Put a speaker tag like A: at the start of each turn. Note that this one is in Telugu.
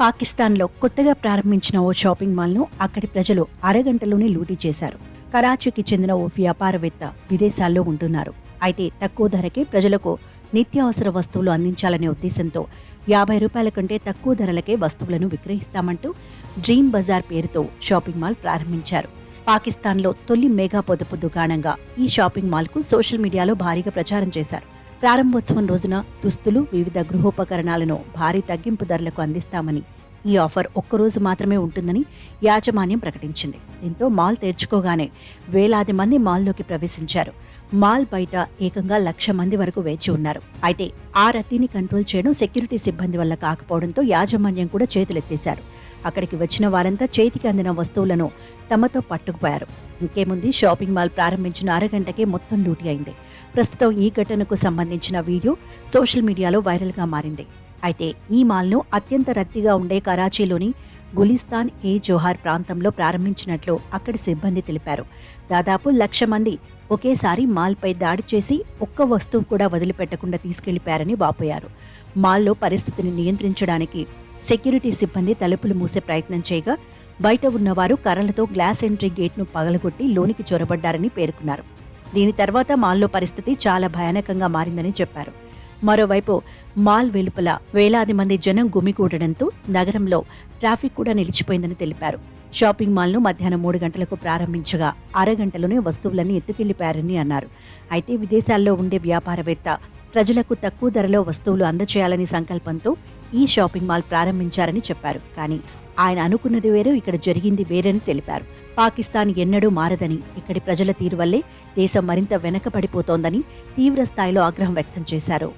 A: పాకిస్తాన్లో కొత్తగా ప్రారంభించిన ఓ షాపింగ్ మాల్ను అక్కడి ప్రజలు అరగంటలోనే లూటీ చేశారు. కరాచీకి చెందిన ఓ వ్యాపారవేత్త విదేశాల్లో ఉంటున్నారు. అయితే తక్కువ ధరకే ప్రజలకు నిత్యావసర వస్తువులు అందించాలనే ఉద్దేశంతో 50 రూపాయల కంటే తక్కువ ధరలకే వస్తువులను విక్రయిస్తామంటూ డ్రీమ్ బజార్ పేరుతో షాపింగ్ మాల్ ప్రారంభించారు. పాకిస్తాన్లో తొలి మెగా పొదుపు దుకాణంగా ఈ షాపింగ్ మాల్కు సోషల్ మీడియాలో భారీగా ప్రచారం చేశారు. ప్రారంభోత్సవం రోజున దుస్తులు, వివిధ గృహోపకరణాలను భారీ తగ్గింపు ధరలకు అందిస్తామని, ఈ ఆఫర్ ఒక్కరోజు మాత్రమే ఉంటుందని యాజమాన్యం ప్రకటించింది. దీంతో మాల్ తెరుచుకోగానే వేలాది మంది మాల్లోకి ప్రవేశించారు. మాల్ బయట ఏకంగా 1,00,000 మంది వరకు వేచి ఉన్నారు. అయితే ఆ రద్దీని కంట్రోల్ చేయడం సెక్యూరిటీ సిబ్బంది వల్ల కాకపోవడంతో యాజమాన్యం కూడా చేతులెత్తేశారు. అక్కడికి వచ్చిన వారంతా చేతికి అందిన వస్తువులను తమతో పట్టుకుపోయారు. ఇంకేముంది, షాపింగ్ మాల్ ప్రారంభించిన అరగంటకే మొత్తం లూటీ అయింది. ప్రస్తుతం ఈ ఘటనకు సంబంధించిన వీడియో సోషల్ మీడియాలో వైరల్గా మారింది. అయితే ఈ మాల్ను అత్యంత రద్దీగా ఉండే కరాచీలోని గులిస్తాన్ ఏ జోహార్ ప్రాంతంలో ప్రారంభించినట్లు అక్కడి సిబ్బంది తెలిపారు. దాదాపు 1,00,000 మంది ఒకేసారి మాల్పై దాడి చేసి ఒక్క వస్తువు కూడా వదిలిపెట్టకుండా తీసుకెళ్లిపారని వాపోయారు. మాల్లో పరిస్థితిని నియంత్రించడానికి సెక్యూరిటీ సిబ్బంది తలుపులు మూసే ప్రయత్నం చేయగా బయట ఉన్నవారు కర్రలతో గ్లాస్ ఎంట్రీ గేట్ను పగలగొట్టి లోనికి చొరబడ్డారని పేర్కొన్నారు. దీని తర్వాత మాల్లో పరిస్థితి చాలా భయానకంగా మారిందని చెప్పారు. మరోవైపు మాల్ వెలుపల వేలాది మంది జనం గుమిగూడడంతో నగరంలో ట్రాఫిక్ కూడా నిలిచిపోయిందని తెలిపారు. షాపింగ్ మాల్ను మధ్యాహ్నం 3 గంటలకు ప్రారంభించగా అరగంటలోనే వస్తువులన్నీ ఎత్తుకెళ్లిపారని అన్నారు. అయితే విదేశాల్లో ఉండే వ్యాపారవేత్త ప్రజలకు తక్కువ ధరలో వస్తువులు అందచేయాలని సంకల్పంతో ఈ షాపింగ్ మాల్ ప్రారంభించారని చెప్పారు. కానీ ఆయన అనుకున్నది వేరు, ఇక్కడ జరిగింది వేరని తెలిపారు. పాకిస్తాన్ ఎన్నడూ మారదని, ఇక్కడి ప్రజల తీరు వల్లే దేశం మరింత వెనకబడిపోతోందని తీవ్ర స్థాయిలో ఆగ్రహం వ్యక్తం చేశారు.